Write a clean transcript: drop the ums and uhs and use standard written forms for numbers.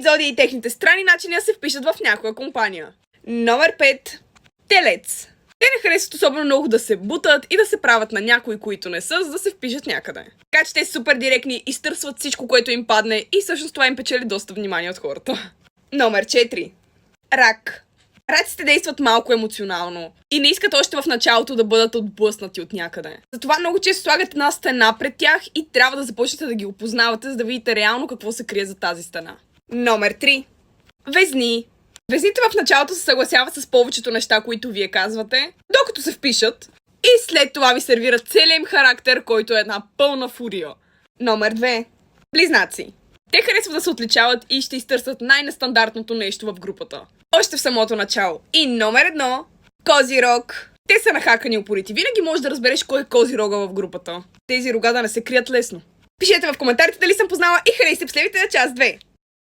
Зодии и техните странни начини да се впишат в някоя компания. Номер 5. Телец. Те не харесват особено много да се бутат и да се правят на някои, които не са, за да се впишат някъде. Така че те са супер директни, изтърсват всичко, което им падне и всъщност това им печели доста внимание от хората. Номер 4. Рак. Раците действат малко емоционално и не искат още в началото да бъдат отблъснати от някъде. Затова много често слагат една стена пред тях и трябва да започнете да ги опознавате, за да видите реално какво се крие за тази стена. Номер 3. Везни. Везните в началото се съгласяват с повечето неща, които вие казвате, докато се впишат и след това ви сервират целият им характер, който е една пълна фурия. Номер 2. Близнаци. Те харесват да се отличават и ще изтърсят най-нестандартното нещо в групата. Още в самото начало. И номер 1. Козирог. Те са нахакани упорити. Винаги можеш да разбереш кой е козирога в групата. Тези рога да не се крият лесно. Пишете в коментарите дали съм познала и харесайте последните на част 2.